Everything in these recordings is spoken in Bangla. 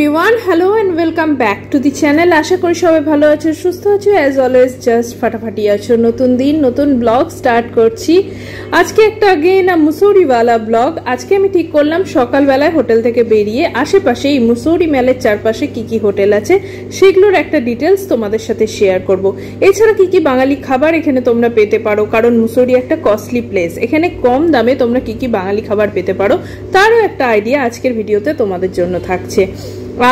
Everyone, hello and welcome back to the channel. আশা করি সবাই ভালো আছো, সুস্থ আছো, অ্যাজ অলওয়েজ জাস্ট ফাটাফাটি আছো। নতুন দিন, নতুন ব্লগ স্টার্ট করছি। আজকে একটা মুসৌরিওয়ালা ব্লগ। আজকে আমি ঠিক করলাম সকালবেলায় হোটেল থেকে বেরিয়ে আশেপাশে এই মুসৌরি মেলের চারপাশে কি কি হোটেল আছে সেগুলোর একটা ডিটেলস তোমাদের সাথে শেয়ার করব। এছাড়া কি কি বাঙালি খাবার এখানে তোমরা পেতে পারো, কারণ মুসৌরি একটা কস্টলি প্লেস, এখানে কম দামে তোমরা কি কি বাঙালি খাবার পেতে পারো তারও একটা আইডিয়া আজকের ভিডিওতে তোমাদের জন্য থাকছে।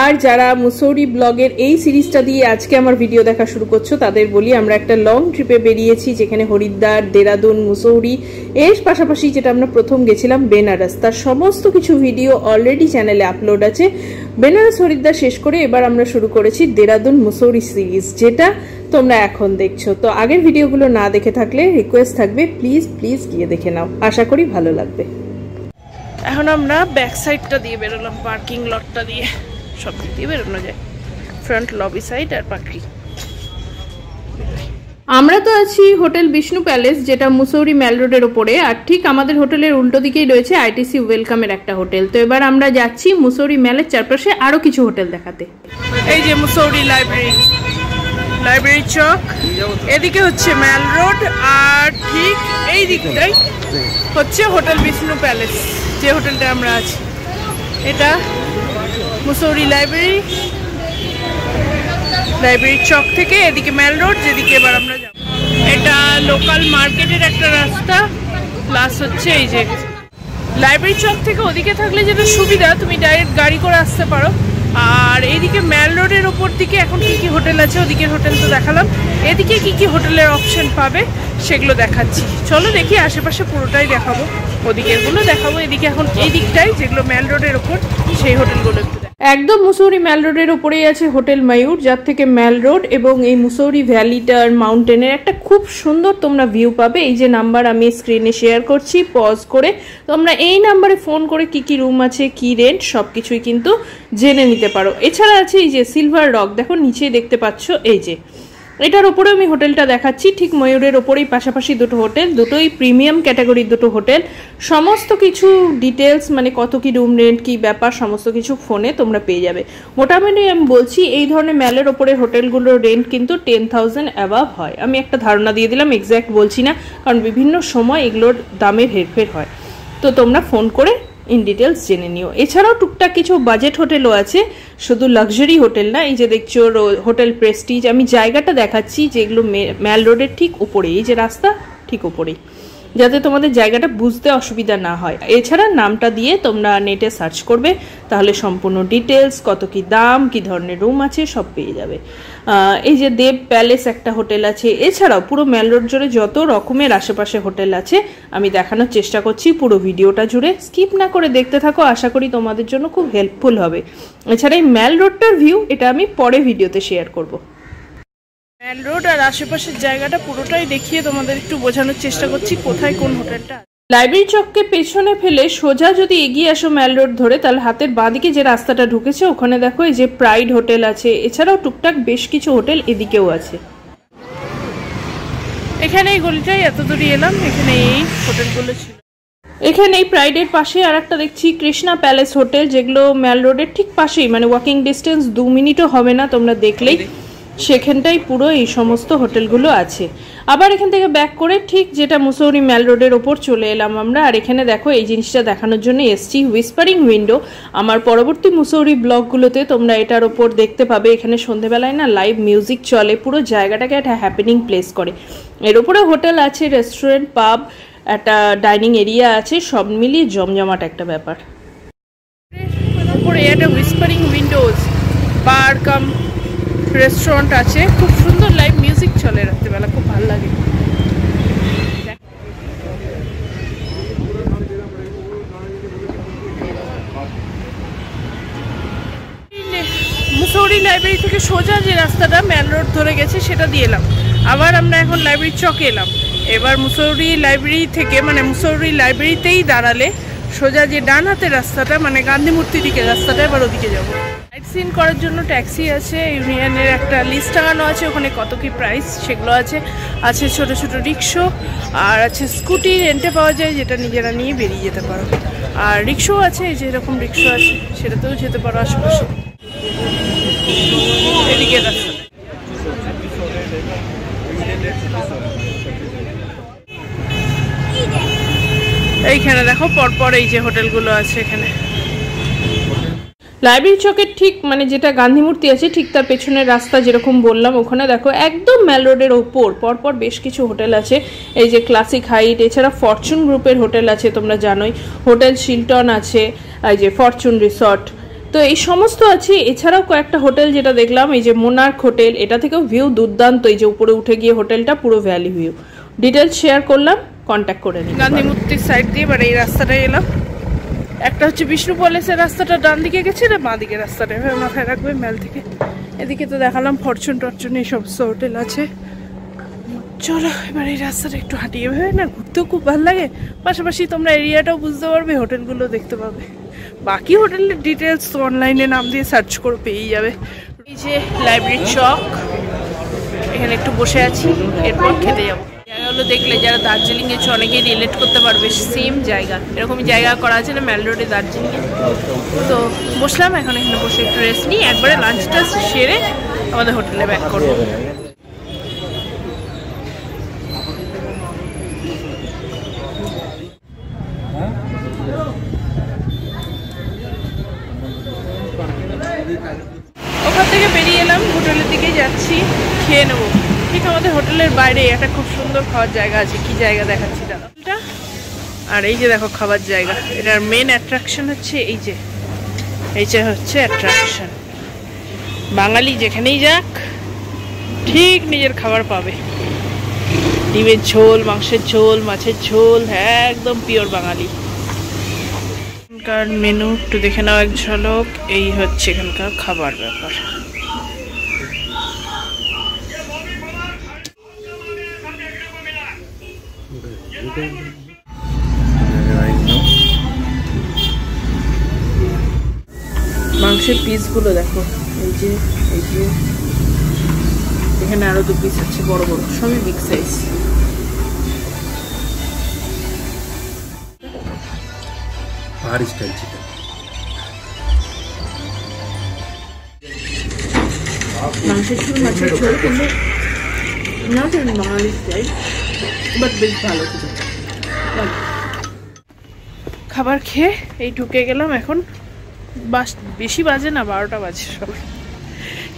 আর যারা মুসৌরি ব্লগের এই সিরিজটা দিয়ে আজকে আমার ভিডিও দেখা শুরু করছো তাদের বলি, আমরা একটা লং ট্রিপে বেরিয়েছি, যেখানে হরিদ্বার, দেরাদুন, মুসৌরি, এর পাশাপাশি যেটা আমরা প্রথম গেছিলাম বেনারস, তার সমস্ত কিছু ভিডিও অলরেডি চ্যানেলে আপলোড আছে। বেনারস হরিদ্বার শেষ করে এবার আমরা শুরু করেছি দেরাদুন মুসৌরি সিরিজ, যেটা তোমরা এখন দেখছো। তো আগের ভিডিওগুলো না দেখে থাকলে রিকোয়েস্ট থাকবে প্লিজ প্লিজ গিয়ে দেখে নাও, আশা করি ভালো লাগবে। এখন আমরা ব্যাক সাইডটা দিয়ে বেরোলাম, পার্কিং লটটা দিয়ে, সব দিক দিয়ে বেরোনো যায়, ফ্রন্ট লবি সাইড আর বাকি। আমরা তো আছি হোটেল বিষ্ণু প্যালেস, যেটা মুসৌরি মেল রোডের ওপরে, আর ঠিক আমাদের হোটেলের উল্টো দিকেই রয়েছে আইটিসি ওয়েলকামের একটা হোটেল। তো এবার আমরা যাচ্ছি মুসৌরি মেলের চারপাশে আরো কিছু হোটেল দেখাতে। এই যে মুসৌরি লাইব্রেরি চক, এদিকে হচ্ছে মেল রোড, আর ঠিক এই দিকটাই হচ্ছে হোটেল বিষ্ণু প্যালেস, যে হোটেলটা আমরা আছি। এটা মুসৌরি লাইব্রেরি চক থেকে এদিকে মেল রোড, যেদিকে এবার আমরা যাব। এটা লোকাল মার্কেটের একটা রাস্তা, প্লাস হচ্ছে এই যে লাইব্রেরি চক থেকে ওদিকে থাকলে যেটা সুবিধা, তুমি ডাইরেক্ট গাড়ি করে আসতে পারো। আর এইদিকে মেল রোডের ওপর দিকে এখন কি কি হোটেল আছে, ওদিকের হোটেল তো দেখালাম, এদিকে কি কি হোটেলের অপশন পাবে সেগুলো দেখাচ্ছি। চলো দেখি, আশেপাশে পুরোটাই দেখাবো, ওদিকেরগুলো দেখাবো, এদিকে এখন এই দিকটাই যেগুলো মেল রোডের ওপর সেই হোটেলগুলো একটু। একদম মুসৌরি মেল রোডের ওপরেই আছে হোটেল ময়ূর, যার থেকে মেল রোড এবং এই মুসৌরি ভ্যালিটার মাউন্টেনের একটা খুব সুন্দর তোমরা ভিউ পাবে। এই যে নাম্বার আমি স্ক্রিনে শেয়ার করছি, পজ করে তোমরা এই নাম্বারে ফোন করে কি কি রুম আছে, কি রেন্ট, সবকিছুই কিন্তু জেনে নিতে পারো। এছাড়া আছে এই যে সিলভার রক, দেখো নিচেই দেখতে পাচ্ছ, এই যে এটার ওপরে আমি হোটেলটা দেখাচ্ছি, ঠিক ময়ূরের ওপরেই পাশাপাশি দুটো হোটেল, দুটোই প্রিমিয়াম ক্যাটাগরির দুটো হোটেল। সমস্ত কিছু ডিটেলস, মানে কত কি রুম রেন্ট, কি ব্যাপার, সমস্ত কিছু ফোনে তোমরা পেয়ে যাবে। মোটামুটি আমি বলছি এই ধরনের মেলের ওপরে হোটেলগুলোর রেন্ট কিন্তু 10,000 অ্যাবাভ হয়। আমি একটা ধারণা দিয়ে দিলাম, এক্স্যাক্ট বলছি না, কারণ বিভিন্ন সময় এগুলোর দামের হেরফের হয়। তো তোমরা ফোন করে ইন ডিটেলস জেনে নিও। এছাড়াও টুকটাক কিছু বাজেট হোটেলও আছে, শুধু লাক্সারি হোটেল না। এই যে দেখছো হোটেল প্রেস্টিজ, আমি জায়গাটা দেখাচ্ছি যেগুলো মেল রোডের ঠিক উপরে, এই যে রাস্তা ঠিক উপরেই, যাতে তোমাদের জায়গাটা বুঝতে অসুবিধা না হয়। এছাড়া নামটা দিয়ে তোমরা নেটে সার্চ করবে, তাহলে সম্পূর্ণ ডিটেলস, কত কি দাম, কি ধরনের রুম আছে, সব পেয়ে যাবে। এই যে দেব প্যালেস একটা হোটেল আছে। এছাড়াও পুরো মেল রোড জুড়ে যত রকমের আশেপাশে হোটেল আছে আমি দেখানোর চেষ্টা করছি, পুরো ভিডিওটা জুড়ে স্কিপ না করে দেখতে থাকো, আশা করি তোমাদের জন্য খুব হেল্পফুল হবে। এছাড়া এই মেল রোডটার ভিউ এটা আমি পরে ভিডিওতে শেয়ার করব। মেল রোড আর আশেপাশের জায়গাটা পুরোটাই দেখিয়ে তোমাদের একটু বোঝানোর চেষ্টা করছি কোথায় কোন হোটেলটা। লাইব্রেরি চককে পেছনে ফেলে সোজা যদি এগিয়ে আসো মেল রোড ধরে, তাহলে হাতের বাঁদিকে যে রাস্তাটা ঢুকেছে ওখানে দেখো এই যে প্রাইড হোটেল আছে। এছাড়াও টুকটাক বেশ কিছু হোটেল এদিকেও আছে। এখানে এই গলিটাই এত দূরে এলাম, এখানে এই হোটেলগুলো ছিল। এখানে এই প্রাইডের পাশে আর একটা দেখছি কৃষ্ণা প্যালেস হোটেল, যেগুলো মেল রোডের ঠিক পাশেই, মানে ওয়াকিং ডিস্টেন্স 2 মিনিটও হবে না, তোমরা দেখলেই সেখানটাই পুরো এই সমস্ত হোটেলগুলো আছে। আবার এখান থেকে ব্যাক করে ঠিক যেটা মুসৌরি মেল রোডের ওপর চলে এলাম আমরা। আর এখানে দেখো এই জিনিসটা দেখানোর জন্য এসছি, হুইসপারিং উইন্ডো। আমার পরবর্তী মুসৌরি ব্লগগুলোতে তোমরা এটার ওপর দেখতে পাবে। এখানে সন্ধেবেলায় না লাইভ মিউজিক চলে, পুরো জায়গাটাকে একটা হ্যাপেনিং প্লেস করে। এর উপরে হোটেল আছে, রেস্টুরেন্ট, পাব, একটা ডাইনিং এরিয়া আছে, সব মিলিয়ে জমজমাট একটা ব্যাপার। উপরে একটা হুইসপারিং উইন্ডোজ বার কাম রেস্টুরেন্ট আছে, খুব সুন্দর লাইভ মিউজিক চলে রাত্রিবেলা, খুব ভালো লাগে। মুসৌরি লাইব্রেরি থেকে সোজা যে রাস্তাটা মেল রোড ধরে গেছে সেটা দিয়ে এলাম। আবার আমরা এখন লাইব্রেরি চকে এলাম। এবার মুসৌরি লাইব্রেরি থেকে, মানে মুসৌরি লাইব্রেরিতেই দাঁড়ালে সোজা যে ডান হাতের রাস্তাটা, মানে গান্ধী মূর্তির দিকে রাস্তাটা, এবার ওদিকে যাবো। সাইট সিন করার জন্য ট্যাক্সি আছে, ইউনিয়নের একটা লিস্ট টাঙানো আছে, ওখানে কত কি প্রাইস সেগুলো আছে। আছে ছোট ছোট রিক্সো, আর আছে স্কুটি রেন্টে পাওয়া যায়, যেটা নিজেরা নিয়ে বেরিয়ে যেতে পারো। আর রিক্সাও আছে, এই যে এরকম রিক্সা আছে, সেটাতেও যেতে পারো আশেপাশে। এদিকে রাস্তা এইখানে দেখো পরপর এই যে হোটেলগুলো আছে এখানে। লাইব্রেরি চকের ঠিক মানে যেটা গান্ধী মূর্তি আছে ঠিক তার পেছনের রাস্তা যেরকম বললাম, ওখানে দেখো একদম ম্যাল রোডের ওপর পরপর বেশ কিছু হোটেল আছে। এই যে ক্লাসিক হাইট, এছাড়া ফরচুন গ্রুপের হোটেল আছে, তোমরা জানোই, হোটেল শিলটন আছে, এই যে ফরচুন রিসর্ট, তো এই সমস্ত আছে। এছাড়াও কয়েকটা হোটেল যেটা দেখলাম, এই যে মোনার্ক হোটেল, এটা থেকেও ভিউ দুর্দান্ত। এই যে উপরে উঠে গিয়ে হোটেলটা পুরো ভ্যালি ভিউ। ডিটেলস শেয়ার করলাম, কন্ট্যাক্ট করে নিন। গান্ধী মূর্তির সাইড দিয়ে এবার এই রাস্তাটায় এলাম। একটা হচ্ছে বিষ্ণু প্যালেসের রাস্তাটা ডান দিকে গেছে, না বাঁ দিকে রাস্তাটা, এভাবে মাথায় রাখবে ম্যাল থেকে। এদিকে তো দেখালাম ফরচুন টরচুন এই সমস্ত হোটেল আছে। চলো এবার এই রাস্তাটা একটু হাঁটিয়ে এভাবে না ঘুরতেও খুব ভালো লাগে, পাশাপাশি তোমরা এরিয়াটাও বুঝতে পারবে, হোটেলগুলো দেখতে পাবে। বাকি হোটেলের ডিটেলস তো অনলাইনে নাম দিয়ে সার্চ করে পেয়ে যাবে। এই যে লাইব্রেরি চক, এখানে একটু বসে আছি, এরপর খেতে যাবো। জায়গাগুলো দেখলে যারা দার্জিলিং গেছে অনেকেই রিলেট করতে পারবে, সেম জায়গা, এরকমই জায়গা করা আছে না ম্যাল রোডে দার্জিলিংয়ে। তো বসলাম এখন, এখানে বসে একটু রেস্ট নিই, একবারে লাঞ্চটা সেরে আমাদের হোটেলে ব্যাক করবো। ওখান থেকে বেরিয়ে এলাম, হোটেলের দিকে যাচ্ছি, খেয়ে নেবো। ঠিক আমাদের হোটেলের বাইরে একটা খুব সুন্দর খাওয়ার জায়গা আছে, কি জায়গা দেখাচ্ছি দাদা। আর এই যে দেখো খাবার জায়গা, এটার মেন অ্যাট্রাকশন হচ্ছে এইটা হচ্ছে অ্যাট্রাকশন। বাঙালি যেখানেই যাক ঠিক নিজের খাবার পাবে, ডিমের ঝোল, মাংসের ঝোল, মাছের ঝোল, হ্যাঁ একদম পিওর বাঙালি। এখানকার মেনু একটু দেখে নাও এক ঝলক। এই হচ্ছে এখানকার খাবার ব্যাপার। মাংসের পিসগুলো দেখো, এই যে এখানে আরো 2 পিস আছে বড় বড়, সবই বিগ সাইজ। পাহাড়ি স্টাইল চিকেন, মাংসের ঝোল, মাছের ঝোল, কিন্তু না বাঙালি স্টাইল, বাট বেশ ভালো। খাবার খেয়ে এই ঢুকে গেলাম, এখন বেশি বাজে না, 12টা বাজে সবাই।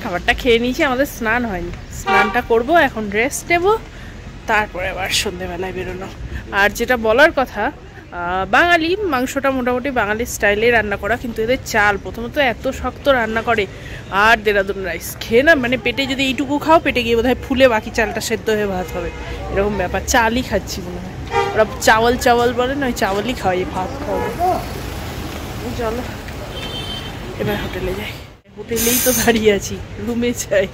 খাবারটা খেয়ে নিয়েছি, আমাদের স্নান হয়নি, স্নানটা করব, এখন রেস্ট নেব, তারপরে আবার সন্ধেবেলায় বেরোনো। আর যেটা বলার কথা, বাঙালি মাংসটা মোটামুটি বাঙালি স্টাইলে রান্না করা, কিন্তু এদের চাল প্রথমত এত শক্ত রান্না করে, আর দেরাদুন রাইস খেয়ে না মানে পেটে যদি এইটুকু খাও, পেটে গিয়ে বোধহয় ফুলে বাকি চালটা সেদ্ধ হয়ে ভাত হবে, এরকম ব্যাপার। চালই খাচ্ছি মনে হয়, ওরা চাওয়াল বলে না, ওই চাওয়ালই খাওয়াই, ভাত খাওয়াবে। চলো এবার হোটেলে যাই, হোটেলেই তো দাঁড়িয়ে আছি, রুমে যাই।